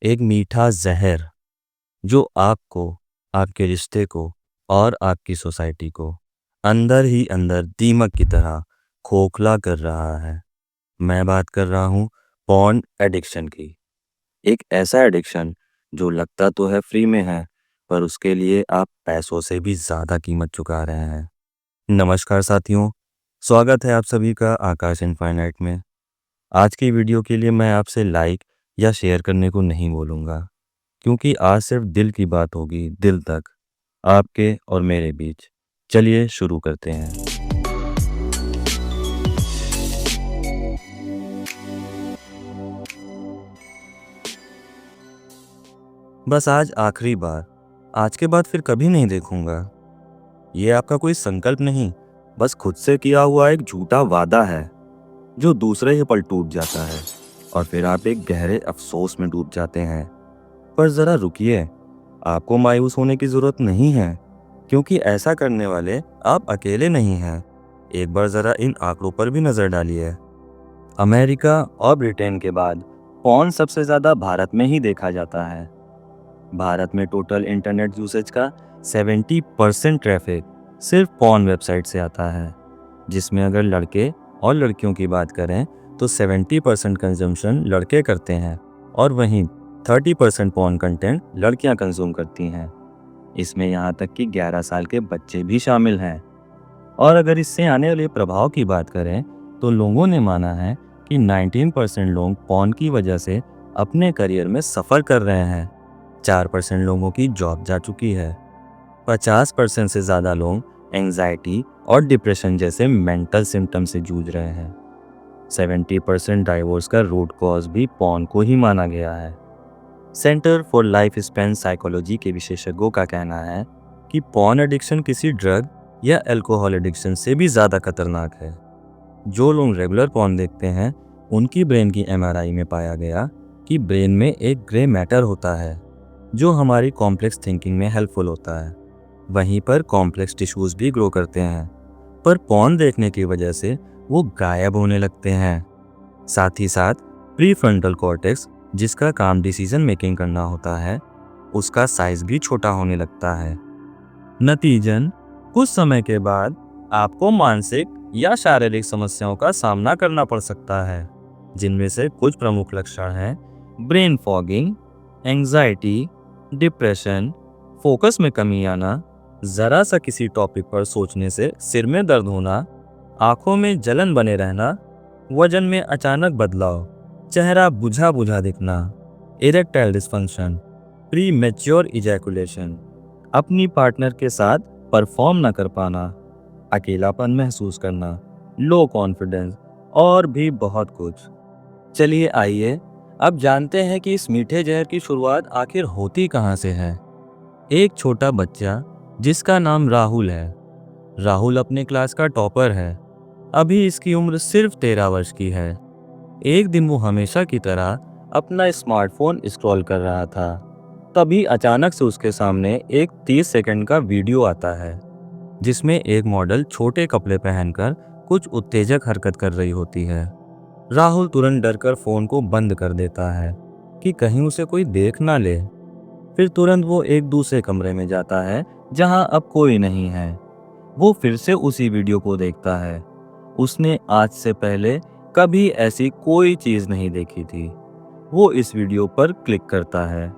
एक मीठा ज़हर जो आपको, आपके रिश्ते को और आपकी सोसाइटी को अंदर ही अंदर दीमक की तरह खोखला कर रहा है। मैं बात कर रहा हूँ पॉर्न एडिक्शन की। एक ऐसा एडिक्शन जो लगता तो है फ्री में है, पर उसके लिए आप पैसों से भी ज़्यादा कीमत चुका रहे हैं। नमस्कार साथियों, स्वागत है आप सभी का आकाश इनफाइनाइट में। आज की वीडियो के लिए मैं आपसे लाइक या शेयर करने को नहीं बोलूँगा, क्योंकि आज सिर्फ दिल की बात होगी, दिल तक, आपके और मेरे बीच। चलिए शुरू करते हैं। बस आज आखिरी बार, आज के बाद फिर कभी नहीं देखूंगा। ये आपका कोई संकल्प नहीं, बस खुद से किया हुआ एक झूठा वादा है जो दूसरे ही पल टूट जाता है और फिर आप एक गहरे अफसोस में डूब जाते हैं। पर जरा रुकिए, आपको मायूस होने की जरूरत नहीं है, क्योंकि ऐसा करने वाले आप अकेले नहीं हैं। एक बार जरा इन आंकड़ों पर भी नजर डालिए। अमेरिका और ब्रिटेन के बाद पॉर्न सबसे ज्यादा भारत में ही देखा जाता है। भारत में टोटल इंटरनेट यूसेज का 70% ट्रैफिक सिर्फ पॉर्न वेबसाइट से आता है, जिसमें अगर लड़के और लड़कियों की बात करें तो 70% कंजम्पशन लड़के करते हैं और वहीं 30% पॉर्न कंटेंट लड़कियां कंज्यूम करती हैं। इसमें यहाँ तक कि 11 साल के बच्चे भी शामिल हैं। और अगर इससे आने वाले प्रभाव की बात करें तो लोगों ने माना है कि 19% लोग पॉर्न की वजह से अपने करियर में सफ़र कर रहे हैं। 4% लोगों की जॉब जा चुकी है। 50% से ज़्यादा लोग एंजाइटी और डिप्रेशन जैसे मेंटल सिम्टम से जूझ रहे हैं। 70% डाइवोर्स का रूट कॉज भी पॉर्न को ही माना गया है। Centre for life span psychology के विशेषज्ञों का कहना है कि पॉर्न एडिक्शन किसी ड्रग या अल्कोहल एडिक्शन से भी ज़्यादा खतरनाक है। जो लोग रेगुलर पॉर्न देखते हैं, उनकी ब्रेन की एमआरआई में पाया गया कि ब्रेन में एक ग्रे मैटर होता है जो हमारी कॉम्प्लेक्स थिंकिंग में हेल्पफुल होता है। वहीं पर कॉम्प्लेक्स टिश्यूज भी ग्रो करते हैं, पर पॉर्न देखने की वजह से वो गायब होने लगते हैं। साथ ही साथ प्रीफ्रंटल कॉर्टेक्स, जिसका काम डिसीजन मेकिंग करना होता है, उसका साइज भी छोटा होने लगता है। नतीजन कुछ समय के बाद आपको मानसिक या शारीरिक समस्याओं का सामना करना पड़ सकता है, जिनमें से कुछ प्रमुख लक्षण हैं brain fogging, anxiety, depression, focus में कमी आना, जरा सा किसी टॉपिक पर सोचने से सिर में दर्द होना, आंखों में जलन बने रहना, वजन में अचानक बदलाव, चेहरा बुझा बुझा दिखना, erectile dysfunction, pre mature ejaculation, अपनी पार्टनर के साथ परफॉर्म न कर पाना, अकेलापन महसूस करना, लो कॉन्फिडेंस और भी बहुत कुछ। चलिए आइए अब जानते हैं कि इस मीठे जहर की शुरुआत आखिर होती कहाँ से है। एक छोटा बच्चा जिसका नाम राहुल है। राहुल अपने क्लास का टॉपर है। अभी इसकी उम्र सिर्फ 13 वर्ष की है। एक दिन वो हमेशा की तरह अपना स्मार्टफोन स्क्रॉल कर रहा था। तभी अचानक से उसके सामने एक 30 सेकंड का वीडियो आता है, जिसमें एक मॉडल छोटे कपड़े पहनकर कुछ उत्तेजक हरकत कर रही होती है। राहुल तुरंत डरकर फोन को बंद कर देता है कि कहीं उसे कोई देख ना ले। फिर तुरंत वो एक दूसरे कमरे में जाता है जहां अब कोई नहीं है। वो फिर से उसी वीडियो को देखता है। उसने आज से पहले कभी ऐसी कोई चीज नहीं देखी थी। वो इस वीडियो पर क्लिक करता है।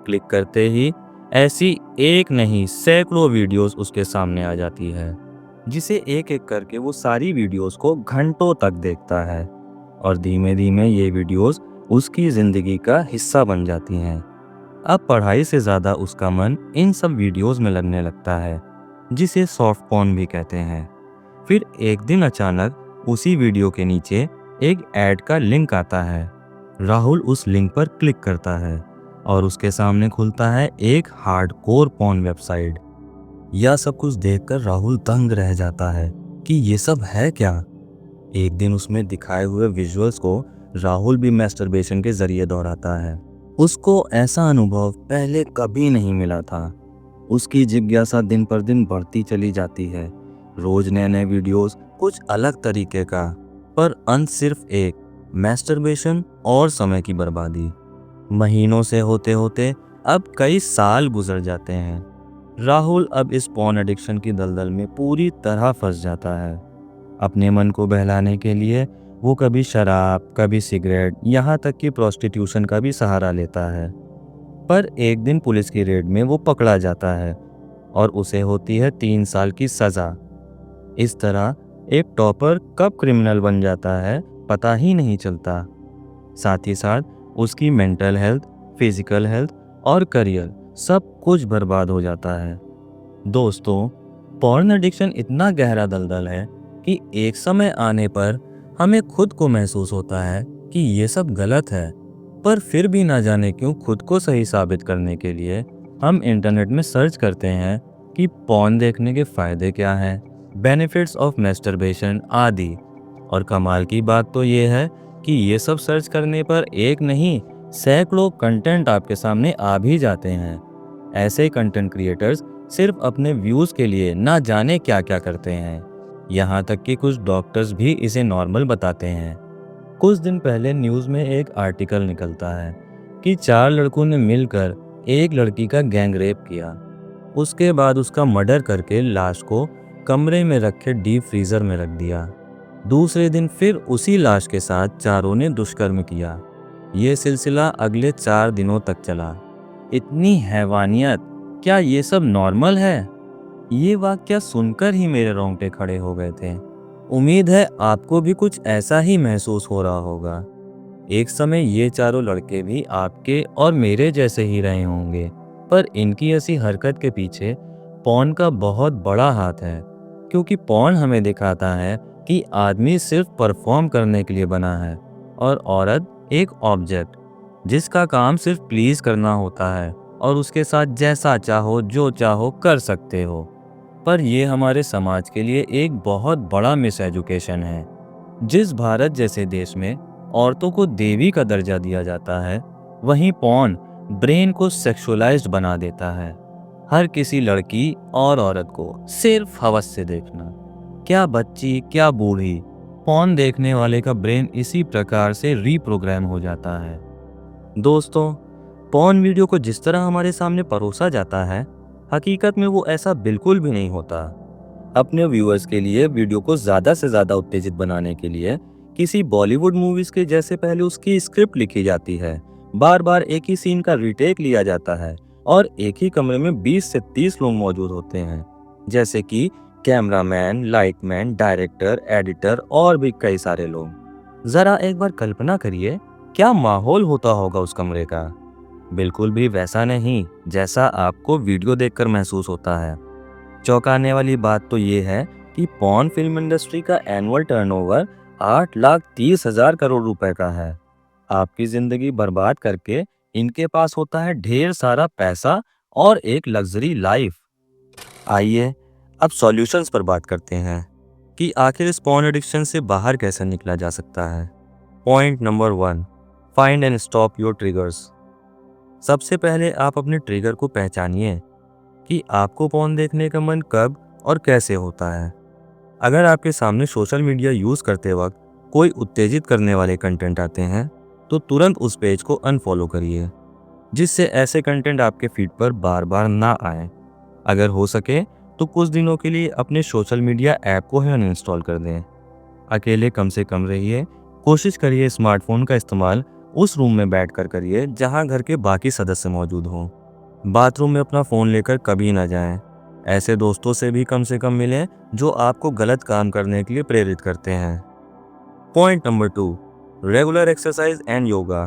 क्लिक करते ही ऐसी एक नहीं सैकड़ों वीडियोस उसके सामने आ जाती है, जिसे एक एक करके वो सारी वीडियोस को घंटों तक देखता है और धीमे धीमे ये वीडियोस उसकी जिंदगी का हिस्सा बन जाती हैं। अब पढ़ाई से ज़्यादा उसका मन इन सब वीडियोस में लगने लगता है, जिसे सॉफ्ट पॉर्न भी कहते हैं। फिर एक दिन अचानक उसी वीडियो के नीचे एक ऐड का लिंक आता है। राहुल उस लिंक पर क्लिक करता है और उसके सामने खुलता है एक हार्डकोर पॉर्न वेबसाइट। यह सब कुछ देखकर राहुल दंग रह जाता है कि ये सब है क्या। एक दिन उसमें दिखाए हुए विजुअल्स को राहुल भी मैस्टरबेशन के जरिए दोहराता है। उसको ऐसा अनुभव पहले कभी नहीं मिला था। उसकी जिज्ञासा दिन पर दिन बढ़ती चली जाती है। रोज नए नए वीडियोस, कुछ अलग तरीके का, पर अंत सिर्फ एक, मैस्टरबेशन और समय की बर्बादी। महीनों से होते होते अब कई साल गुजर जाते हैं। राहुल अब इस पॉर्न एडिक्शन की दलदल में पूरी तरह फंस जाता है। अपने मन को बहलाने के लिए वो कभी शराब, कभी सिगरेट, यहाँ तक कि प्रोस्टिट्यूशन का भी सहारा लेता है। पर एक दिन पुलिस की रेड में वो पकड़ा जाता है और उसे होती है 3 साल की सजा। इस तरह एक टॉपर कब क्रिमिनल बन जाता है पता ही नहीं चलता। साथ ही साथ उसकी मेंटल हेल्थ, फिजिकल हेल्थ और करियर सब कुछ बर्बाद हो जाता है। दोस्तों, पॉर्न एडिक्शन इतना गहरा दलदल है कि एक समय आने पर हमें खुद को महसूस होता है कि ये सब गलत है, पर फिर भी ना जाने क्यों खुद को सही साबित करने के लिए हम इंटरनेट में सर्च करते हैं कि पॉर्न देखने के फायदे क्या हैं, बेनिफिट्स ऑफ मैस्टरबेशन आदि। और कमाल की बात तो ये है कि ये सब सर्च करने पर एक नहीं, सैकड़ों कंटेंट आपके सामने आ भी जाते हैं। ऐसे कंटेंट क्रिएटर्स सिर्फ अपने व्यूज के लिए ना जाने क्या क्या करते हैं। यहाँ तक कि कुछ डॉक्टर्स भी इसे नॉर्मल बताते हैं। कुछ दिन पहले न्यूज़ में एक आर्टिकल निकलता है कि 4 लड़कों ने मिलकर एक लड़की का गैंग रेप किया। उसके बाद उसका मर्डर करके लाश को कमरे में रखे डीप फ्रीजर में रख दिया। दूसरे दिन फिर उसी लाश के साथ चारों ने दुष्कर्म किया। ये सिलसिला अगले 4 दिनों तक चला। इतनी हैवानियत, क्या ये सब नॉर्मल है? ये वाकया सुनकर ही मेरे रोंगटे खड़े हो गए थे। उम्मीद है आपको भी कुछ ऐसा ही महसूस हो रहा होगा। एक समय ये चारों लड़के भी आपके और मेरे जैसे ही रहे होंगे, पर इनकी ऐसी हरकत के पीछे पॉर्न का बहुत बड़ा हाथ है। क्योंकि पॉर्न हमें दिखाता है कि आदमी सिर्फ परफॉर्म करने के लिए बना है और औरत एक ऑब्जेक्ट जिसका काम सिर्फ प्लीज करना होता है और उसके साथ जैसा चाहो जो चाहो कर सकते हो। पर यह हमारे समाज के लिए एक बहुत बड़ा मिस एजुकेशन है। जिस भारत जैसे देश में औरतों को देवी का दर्जा दिया जाता है, वहीं पॉर्न ब्रेन को सेक्सुअलाइज्ड बना देता है। हर किसी लड़की और औरत को सिर्फ हवस से देखना, क्या बच्ची क्या बूढ़ी, पॉर्न देखने वाले का ब्रेन इसी प्रकार से रीप्रोग्राम हो जाता है। दोस्तों, पॉर्न वीडियो को जिस तरह हमारे सामने परोसा जाता है, हकीकत में वो ऐसा बिल्कुल भी नहीं होता। अपने व्यूअर्स के लिए वीडियो को ज़्यादा से ज़्यादा उत्तेजित बनाने के लिए किसी बॉलीवुड मूवीज़ के जैसे पहले उसकी स्क्रिप्ट लिखी जाती है, बार बार एक ही सीन का रीटेक लिया जाता है और एक ही कमरे में 20 से 30 लोग मौजूद होते हैं, जैसे कि कैमरामैन, लाइटमैन, डायरेक्टर, एडिटर और भी कई सारे लोग। ज़रा एक बार कल्पना करिए, क्या माहौल होता होगा उस कमरे का? बिल्कुल भी वैसा नहीं जैसा आपको वीडियो देखकर महसूस होता है। चौंकाने वाली बात तो ये है कि पॉर्न फिल्म इंडस्ट्री का एनुअल टर्नओवर 8,30,000 करोड़ रुपए का है। आपकी जिंदगी बर्बाद करके इनके पास होता है ढेर सारा पैसा और एक लग्जरी लाइफ। आइए अब सॉल्यूशंस पर बात करते हैं कि आखिर इस पॉर्न एडिक्शन से बाहर कैसे निकला जा सकता है। Point number 1, find and stop your triggers. सबसे पहले आप अपने ट्रिगर को पहचानिए कि आपको पॉर्न देखने का मन कब और कैसे होता है। अगर आपके सामने सोशल मीडिया यूज़ करते वक्त कोई उत्तेजित करने वाले कंटेंट आते हैं, तो तुरंत उस पेज को अनफॉलो करिए, जिससे ऐसे कंटेंट आपके फीड पर बार बार ना आए। अगर हो सके तो कुछ दिनों के लिए अपने सोशल मीडिया ऐप को ही अनइंस्टॉल कर दें। अकेले कम से कम रहिए। कोशिश करिए स्मार्टफोन का इस्तेमाल उस रूम में बैठकर करिए जहां घर के बाकी सदस्य मौजूद हों। बाथरूम में अपना फ़ोन लेकर कभी ना जाएं। ऐसे दोस्तों से भी कम से कम मिलें जो आपको गलत काम करने के लिए प्रेरित करते हैं। Point number 2, regular exercise and yoga.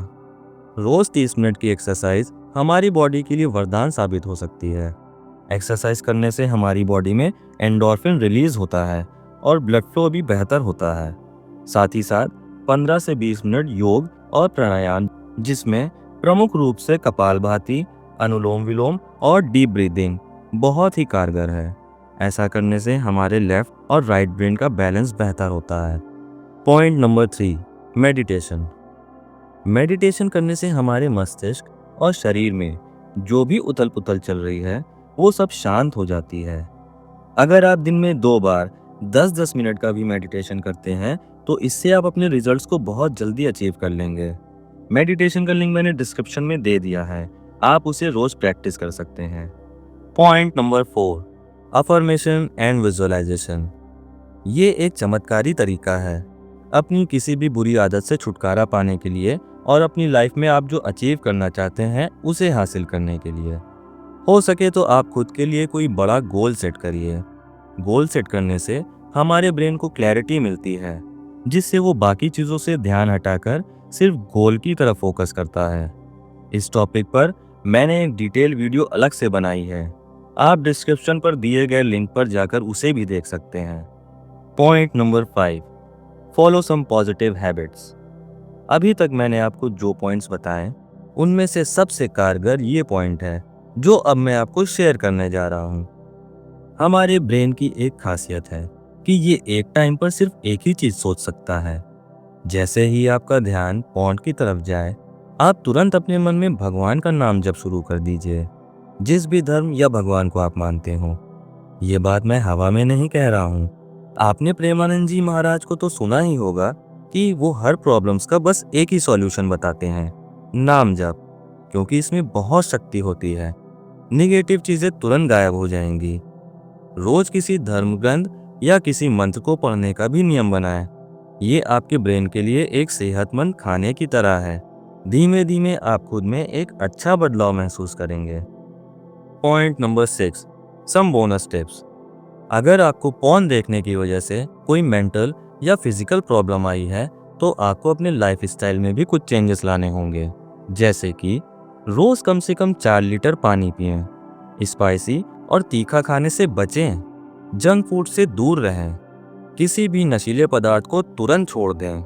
रोज़ 30 मिनट की एक्सरसाइज हमारी बॉडी के लिए वरदान साबित हो सकती है। एक्सरसाइज करने से हमारी बॉडी में एंडोर्फिन रिलीज होता है और ब्लड फ्लो भी बेहतर होता है। साथ ही साथ 15 से 20 मिनट योग और प्राणायाम, जिसमें प्रमुख रूप से कपालभाति, अनुलोम विलोम और डीप ब्रीदिंग बहुत ही कारगर है। ऐसा करने से हमारे लेफ्ट और राइट ब्रेन का बैलेंस बेहतर होता है। Point number 3, meditation. मेडिटेशन करने से हमारे मस्तिष्क और शरीर में जो भी उथल पुथल चल रही है वो सब शांत हो जाती है। अगर आप दिन में 2 बार 10-10 मिनट का भी मेडिटेशन करते हैं तो इससे आप अपने रिजल्ट्स को बहुत जल्दी अचीव कर लेंगे। मेडिटेशन का लिंक मैंने डिस्क्रिप्शन में दे दिया है, आप उसे रोज प्रैक्टिस कर सकते हैं। Point number 4, affirmation and visualization. ये एक चमत्कारी तरीका है अपनी किसी भी बुरी आदत से छुटकारा पाने के लिए और अपनी लाइफ में आप जो अचीव करना चाहते हैं उसे हासिल करने के लिए। हो सके तो आप खुद के लिए कोई बड़ा गोल सेट करिए। गोल सेट करने से हमारे ब्रेन को क्लैरिटी मिलती है, जिससे वो बाकी चीज़ों से ध्यान हटाकर सिर्फ गोल की तरफ फोकस करता है। इस टॉपिक पर मैंने एक डिटेल वीडियो अलग से बनाई है, आप डिस्क्रिप्शन पर दिए गए लिंक पर जाकर उसे भी देख सकते हैं। Point number 5, follow some positive habits. अभी तक मैंने आपको जो पॉइंट्स बताए उनमें से सबसे कारगर ये पॉइंट है जो अब मैं आपको शेयर करने जा रहा हूँ। हमारे ब्रेन की एक खासियत है कि ये एक टाइम पर सिर्फ एक ही चीज सोच सकता है। जैसे ही आपका ध्यान पॉइंट की तरफ जाए, आप तुरंत अपने मन में भगवान का नाम जप शुरू कर दीजिए, जिस भी धर्म या भगवान को आप मानते हो। ये बात मैं हवा में नहीं कह रहा हूँ। आपने प्रेमानंद जी महाराज को तो सुना ही होगा कि वो हर प्रॉब्लम्स का बस एक ही सॉल्यूशन बताते हैं, नाम जप, क्योंकि इसमें बहुत शक्ति होती है। निगेटिव चीजें तुरंत गायब हो जाएंगी। रोज किसी धर्म ग्रंथ या किसी मंत्र को पढ़ने का भी नियम बनाएं। ये आपके ब्रेन के लिए एक सेहतमंद खाने की तरह है। धीमे धीमे आप खुद में एक अच्छा बदलाव महसूस करेंगे। Point number 6, some bonus tips. अगर आपको पॉर्न देखने की वजह से कोई मेंटल या फिजिकल प्रॉब्लम आई है, तो आपको अपने लाइफ स्टाइल में भी कुछ चेंजेस लाने होंगे। जैसे कि रोज कम से कम 4 लीटर पानी पिएं, स्पाइसी और तीखा खाने से बचें, जंक फूड से दूर रहें, किसी भी नशीले पदार्थ को तुरंत छोड़ दें,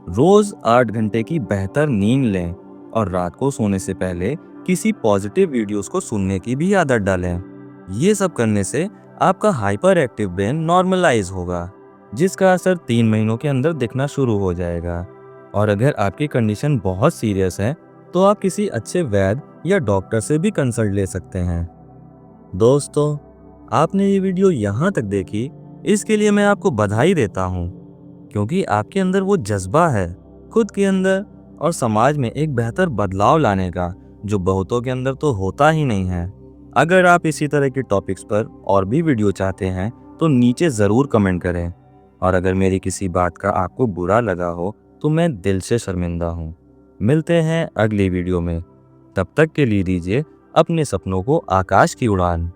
रोज 8 घंटे की बेहतर नींद लें और रात को सोने से पहले किसी पॉजिटिव वीडियोस को सुनने की भी आदत डालें। ये सब करने से आपका हाइपर एक्टिव ब्रेन नॉर्मलाइज होगा, जिसका असर 3 महीनों के अंदर दिखना शुरू हो जाएगा। और अगर आपकी कंडीशन बहुत सीरियस है तो आप किसी अच्छे वैद्य या डॉक्टर से भी कंसल्ट ले सकते हैं। दोस्तों, आपने ये वीडियो यहाँ तक देखी, इसके लिए मैं आपको बधाई देता हूँ, क्योंकि आपके अंदर वो जज्बा है खुद के अंदर और समाज में एक बेहतर बदलाव लाने का, जो बहुतों के अंदर तो होता ही नहीं है। अगर आप इसी तरह के टॉपिक्स पर और भी वीडियो चाहते हैं तो नीचे ज़रूर कमेंट करें। और अगर मेरी किसी बात का आपको बुरा लगा हो तो मैं दिल से शर्मिंदा हूँ। मिलते हैं अगली वीडियो में, तब तक के लिए दीजिए अपने सपनों को आकाश की उड़ान।